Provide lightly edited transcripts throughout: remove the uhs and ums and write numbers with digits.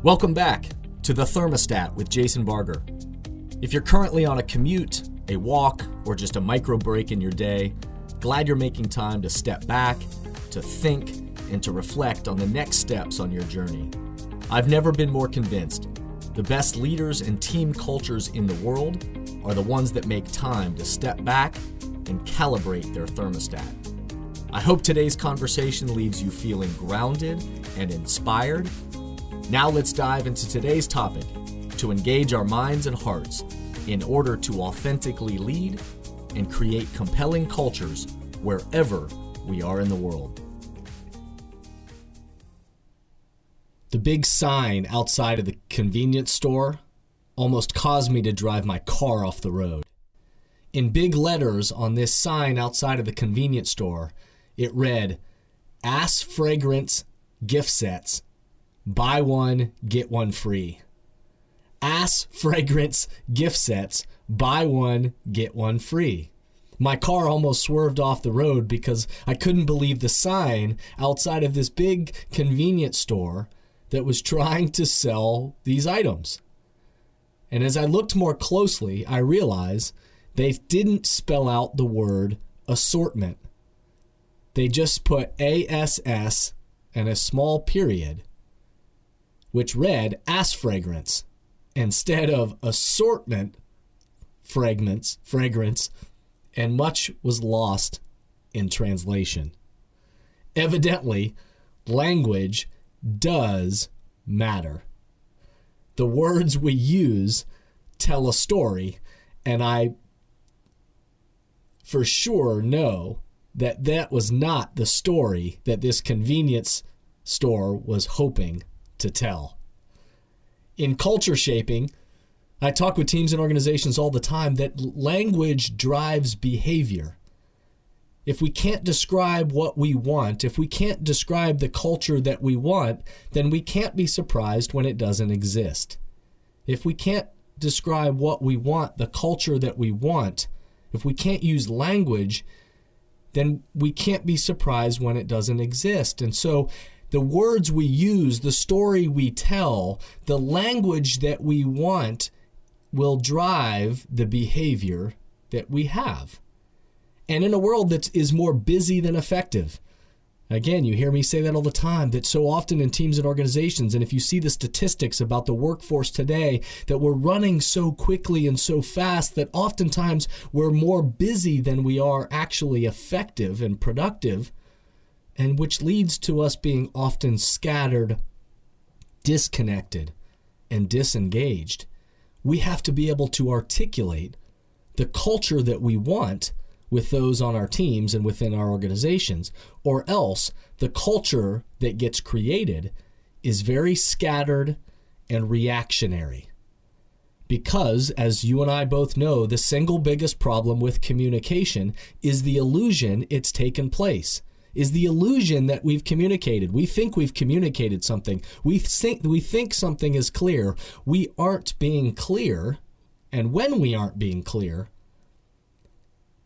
Welcome back to The Thermostat with Jason Barger. If you're currently on a commute, a walk, or just a micro break in your day, glad you're making time to step back, to think, and to reflect on the next steps on your journey. I've never been more convinced. The best leaders and team cultures in the world are the ones that make time to step back and calibrate their thermostat. I hope today's conversation leaves you feeling grounded and inspired. Now let's dive into today's topic to engage our minds and hearts in order to authentically lead and create compelling cultures wherever we are in the world. The big sign outside of the convenience store almost caused me to drive my car off the road. In big letters on this sign outside of the convenience store, it read, "Ass Fragrance Gift Sets. Buy one, get one free." Ass Fragrance Gift Sets. Buy one, get one free. My car almost swerved off the road because I couldn't believe the sign outside of this big convenience store that was trying to sell these items. And as I looked more closely, I realized they didn't spell out the word assortment. They just put ASS and a small period, which read ass fragrance, instead of assortment fragrance, and much was lost in translation. Evidently, language does matter. The words we use tell a story, and I for sure know that that was not the story that this convenience store was hoping to tell. In culture shaping, I talk with teams and organizations all the time that language drives behavior. If we can't describe what we want, if we can't describe the culture that we want, then we can't be surprised when it doesn't exist. If we can't describe what we want, the culture that we want, if we can't use language, then we can't be surprised when it doesn't exist. And so the words we use, the story we tell, the language that we want will drive the behavior that we have. And in a world that is more busy than effective, again, you hear me say that all the time, that so often in teams and organizations, and if you see the statistics about the workforce today, that we're running so quickly and so fast that oftentimes we're more busy than we are actually effective and productive, and which leads to us being often scattered, disconnected, and disengaged. We have to be able to articulate the culture that we want with those on our teams and within our organizations, or else the culture that gets created is very scattered and reactionary. Because, as you and I both know, the single biggest problem with communication is the illusion it's taken place. Is the illusion that we've communicated. We think we've communicated something. We think something is clear. We aren't being clear. And when we aren't being clear,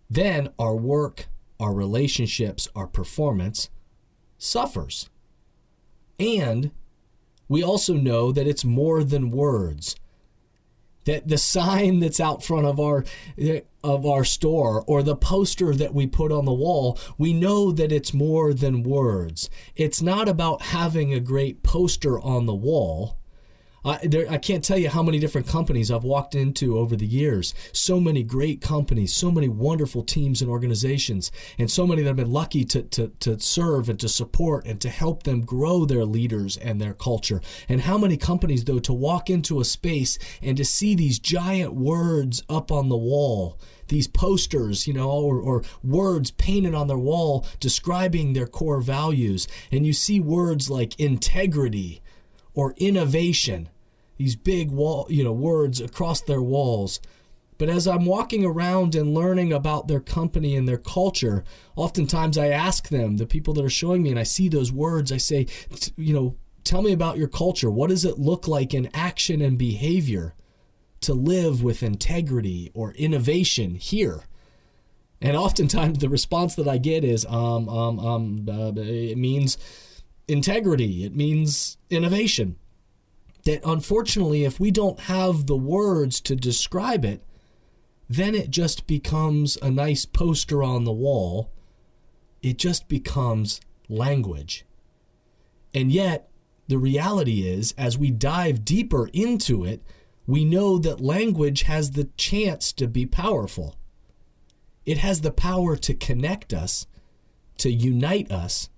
then our work, our relationships, our performance suffers. And we also know that it's more than words. That the sign that's out front of our store or the poster that we put on the wall, we know that it's more than words. It's not about having a great poster on the wall. I can't tell you how many different companies I've walked into over the years. So many great companies, so many wonderful teams and organizations, and so many that have been lucky to serve and to support and to help them grow their leaders and their culture. And how many companies, though, to walk into a space and to see these giant words up on the wall, these posters, or words painted on their wall describing their core values. And you see words like integrity or innovation, these big words across their walls. But as I'm walking around and learning about their company and their culture, oftentimes I ask them, the people that are showing me, and I see those words, I say, tell me about your culture. What does it look like in action and behavior to live with integrity or innovation here? And oftentimes the response that I get is, it means integrity. It means innovation. that unfortunately, if we don't have the words to describe it, then it just becomes a nice poster on the wall. It just becomes language. And yet, the reality is, as we dive deeper into it, we know that language has the chance to be powerful. It has the power to connect us, to unite us,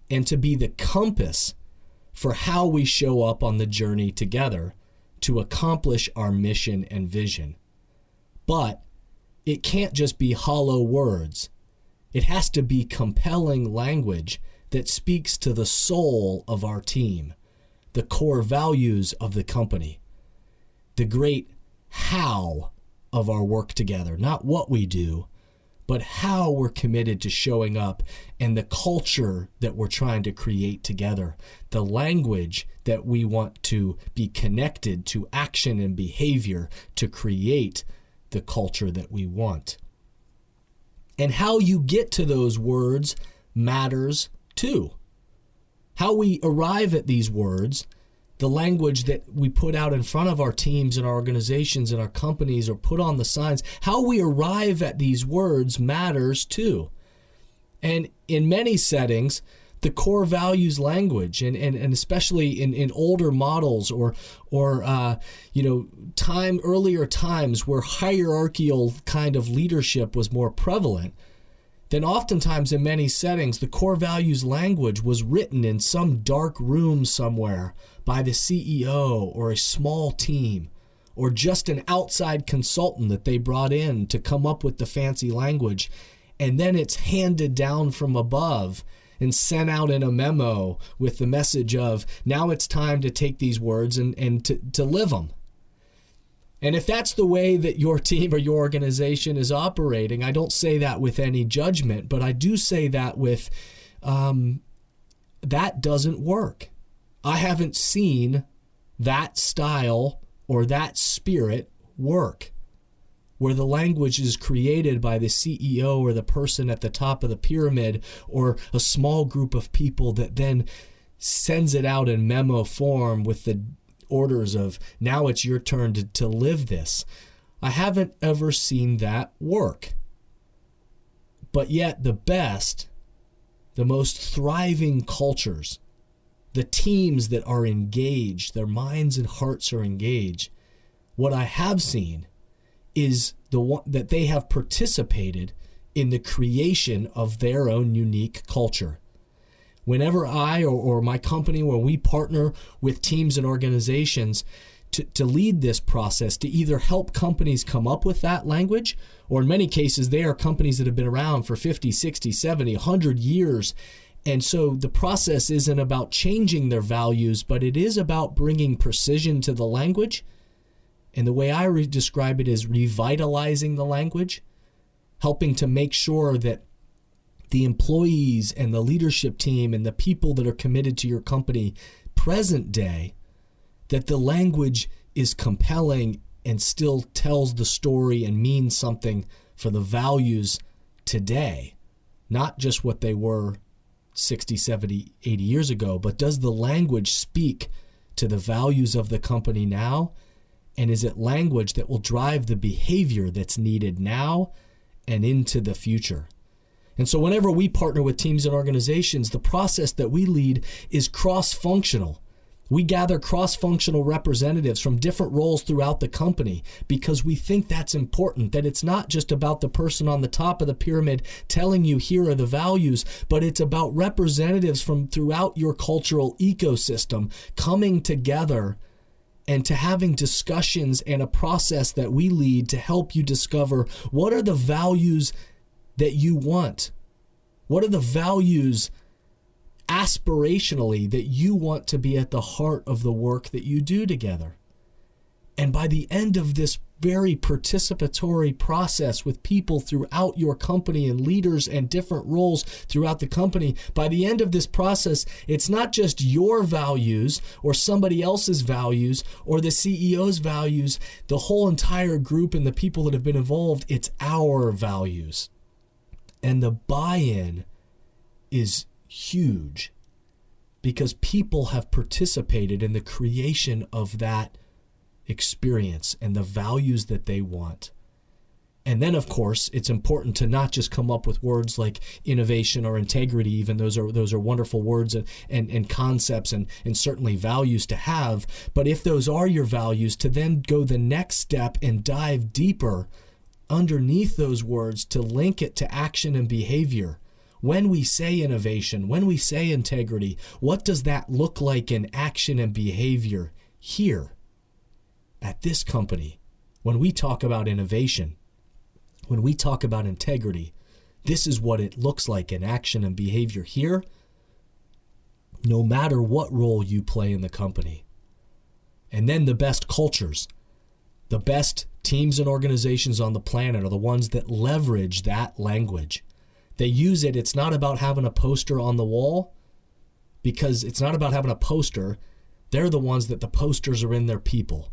and to be the compass for how we show up on the journey together to accomplish our mission and vision. But it can't just be hollow words. It has to be compelling language that speaks to the soul of our team, the core values of the company, the great how of our work together, not what we do, but how we're committed to showing up and the culture that we're trying to create together, the language that we want to be connected to action and behavior to create the culture that we want. And how you get to those words matters too. How we arrive at these words, the language that we put out in front of our teams and our organizations and our companies or put on the signs, how we arrive at these words matters too. And in many settings, the core values language, and especially in older models or earlier times where hierarchical kind of leadership was more prevalent, then oftentimes in many settings, the core values language was written in some dark room somewhere by the CEO or a small team or just an outside consultant that they brought in to come up with the fancy language. And then it's handed down from above and sent out in a memo with the message of, now it's time to take these words and to live them. And if that's the way that your team or your organization is operating, I don't say that with any judgment, but I do say that with that doesn't work. I haven't seen that style or that spirit work, where the language is created by the CEO or the person at the top of the pyramid or a small group of people that then sends it out in memo form with the orders of, now it's your turn to live this. I haven't ever seen that work. But yet the best, the most thriving cultures, the teams that are engaged, their minds and hearts are engaged, what I have seen is the one that they have participated in the creation of their own unique culture. Whenever I or my company, when we partner with teams and organizations to lead this process, to either help companies come up with that language, or in many cases, they are companies that have been around for 50, 60, 70, 100 years. And so the process isn't about changing their values, but it is about bringing precision to the language. And the way I describe it is revitalizing the language, helping to make sure that the employees and the leadership team and the people that are committed to your company present day, that the language is compelling and still tells the story and means something for the values today, not just what they were 60, 70, 80 years ago, but does the language speak to the values of the company now? And is it language that will drive the behavior that's needed now and into the future? And so whenever we partner with teams and organizations, the process that we lead is cross-functional. We gather cross-functional representatives from different roles throughout the company because we think that's important, that it's not just about the person on the top of the pyramid telling you here are the values, but it's about representatives from throughout your cultural ecosystem coming together and to having discussions and a process that we lead to help you discover what are the values that you want. What are the values aspirationally that you want to be at the heart of the work that you do together? And by the end of this very participatory process with people throughout your company and leaders and different roles throughout the company, by the end of this process, it's not just your values or somebody else's values or the CEO's values, the whole entire group and the people that have been involved, it's our values. And the buy-in is huge. because people have participated in the creation of that experience and the values that they want. And then, of course, it's important to not just come up with words like innovation or integrity, even those are wonderful words and concepts and certainly values to have. But if those are your values, to then go the next step and dive deeper underneath those words to link it to action and behavior. When we say innovation, when we say integrity, what does that look like in action and behavior here at this company? When we talk about innovation, when we talk about integrity, this is what it looks like in action and behavior here, no matter what role you play in the company. And then the best cultures, the best teams and organizations on the planet are the ones that leverage that language. They use it. It's not about having a poster on the wall, because it's not about having a poster. They're the ones that the posters are in their people.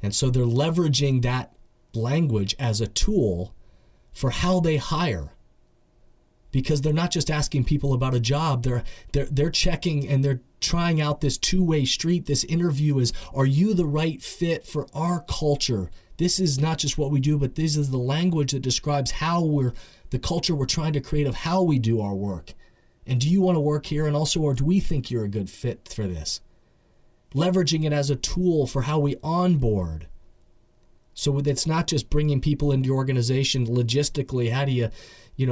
And so they're leveraging that language as a tool for how they hire, because they're not just asking people about a job. They're checking and they're trying out this two-way street. This interview is, are you the right fit for our culture? This is not just what we do, but this is the language that describes the culture we're trying to create of how we do our work. And do you want to work here? And also, or do we think you're a good fit for this? Leveraging it as a tool for how we onboard. So it's not just bringing people into your organization logistically. How do you,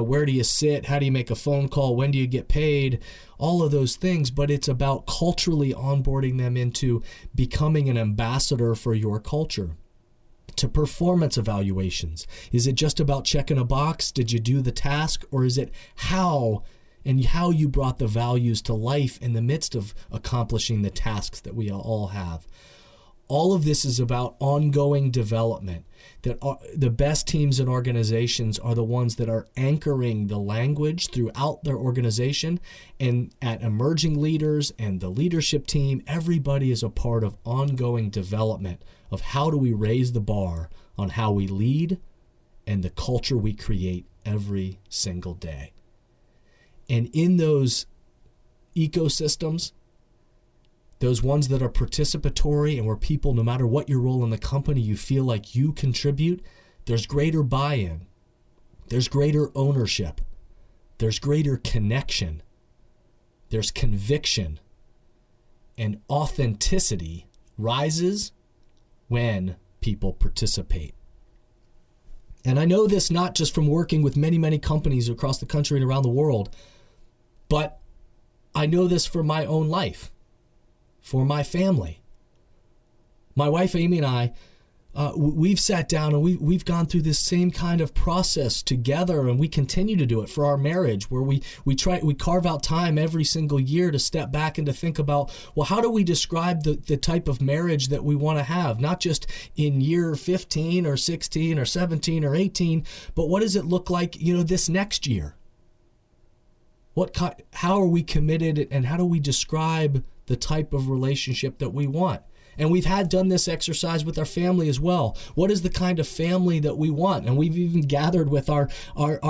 where do you sit? How do you make a phone call? When do you get paid? All of those things. But it's about culturally onboarding them into becoming an ambassador for your culture. To performance evaluations. Is it just about checking a box? Did you do the task? Or is it how you brought the values to life in the midst of accomplishing the tasks that we all have? All of this is about ongoing development, that the best teams and organizations are the ones that are anchoring the language throughout their organization. And at emerging leaders and the leadership team, everybody is a part of ongoing development of how do we raise the bar on how we lead and the culture we create every single day. And in those ecosystems, those ones that are participatory and where people, no matter what your role in the company, you feel like you contribute, there's greater buy-in, there's greater ownership, there's greater connection, there's conviction, and authenticity rises when people participate. And I know this not just from working with many, many companies across the country and around the world, but I know this for my own life. For my family. My wife Amy and I, we've sat down and we've gone through this same kind of process together, and we continue to do it for our marriage, where we carve out time every single year to step back and to think about, well, how do we describe the type of marriage that we want to have, not just in year 15 or 16 or 17 or 18, but what does it look like, this next year? How are we committed, and how do we describe the type of relationship that we want? And we've done this exercise with our family as well. What is the kind of family that we want? And we've even gathered with our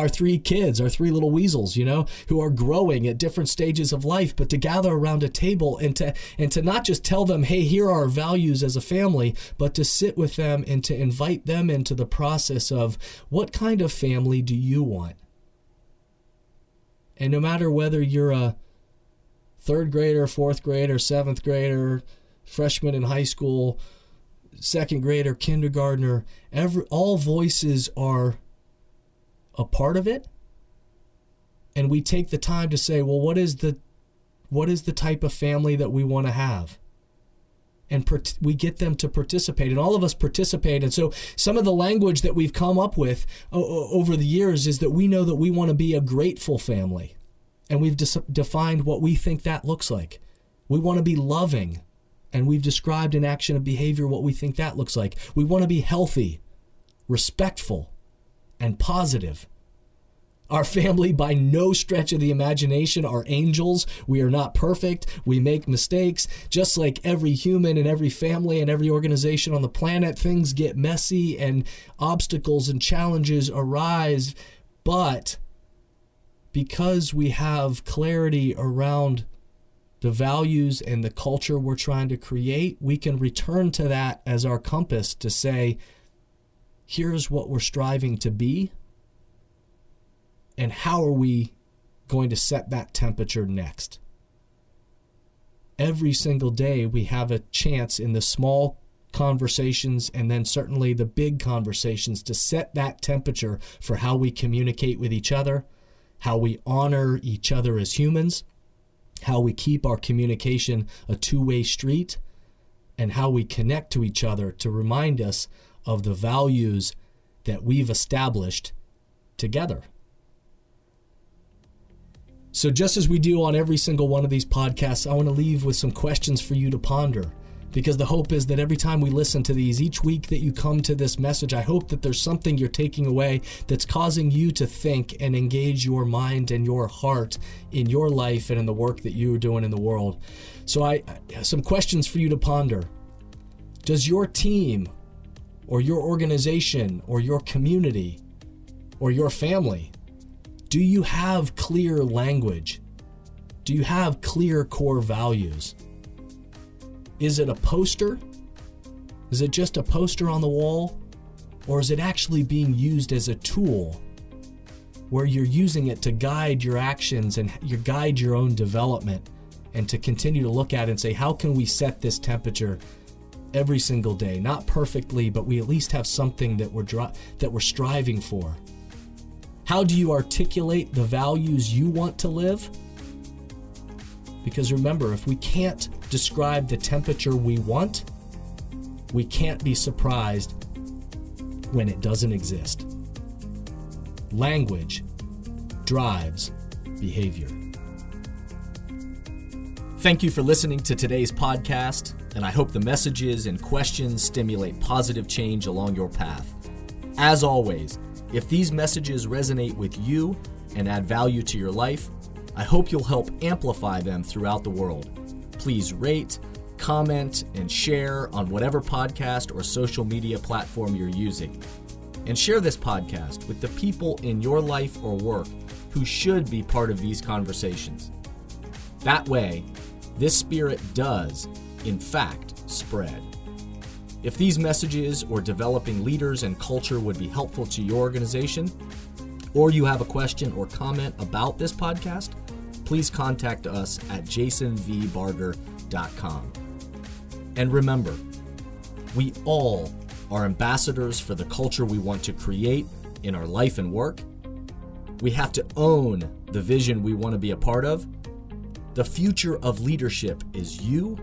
three kids, our three little weasels, who are growing at different stages of life, but to gather around a table and to not just tell them, hey, here are our values as a family, but to sit with them and to invite them into the process of, what kind of family do you want? And no matter whether you're a third grader, fourth grader, seventh grader, freshman in high school, second grader, kindergartner, all voices are a part of it. And we take the time to say, well, what is the type of family that we want to have? And we get them to participate, and all of us participate. And so some of the language that we've come up with over the years is that we know that we want to be a grateful family. And we've defined what we think that looks like. We want to be loving, and we've described in action and behavior what we think that looks like. We want to be healthy, respectful, and positive. Our family, by no stretch of the imagination, are angels. We are not perfect. We make mistakes. Just like every human and every family and every organization on the planet, things get messy and obstacles and challenges arise. But because we have clarity around the values and the culture we're trying to create, we can return to that as our compass to say, here's what we're striving to be, and how are we going to set that temperature next? Every single day we have a chance in the small conversations and then certainly the big conversations to set that temperature for how we communicate with each other, how we honor each other as humans, how we keep our communication a two-way street, and how we connect to each other to remind us of the values that we've established together. So just as we do on every single one of these podcasts, I want to leave with some questions for you to ponder, because the hope is that every time we listen to these, each week that you come to this message, I hope that there's something you're taking away that's causing you to think and engage your mind and your heart in your life and in the work that you're doing in the world. So some questions for you to ponder. Does your team or your organization or your community or your family, do you have clear language? Do you have clear core values? Is it a poster? Is it just a poster on the wall? Or is it actually being used as a tool where you're using it to guide your actions and you guide your own development, and to continue to look at it and say, how can we set this temperature every single day? Not perfectly, but we at least have something that we're striving for. How do you articulate the values you want to live? Because remember, if we can't describe the temperature we want, we can't be surprised when it doesn't exist. Language drives behavior. Thank you for listening to today's podcast, and I hope the messages and questions stimulate positive change along your path. As always, if these messages resonate with you and add value to your life, I hope you'll help amplify them throughout the world. Please rate, comment, and share on whatever podcast or social media platform you're using. And share this podcast with the people in your life or work who should be part of these conversations. That way, this spirit does, in fact, spread. If these messages or developing leaders and culture would be helpful to your organization, or you have a question or comment about this podcast, please contact us at jasonvbarger.com. And remember, we all are ambassadors for the culture we want to create in our life and work. We have to own the vision we want to be a part of. The future of leadership is you,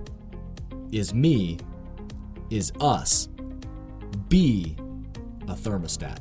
is me, is us. Be a thermostat.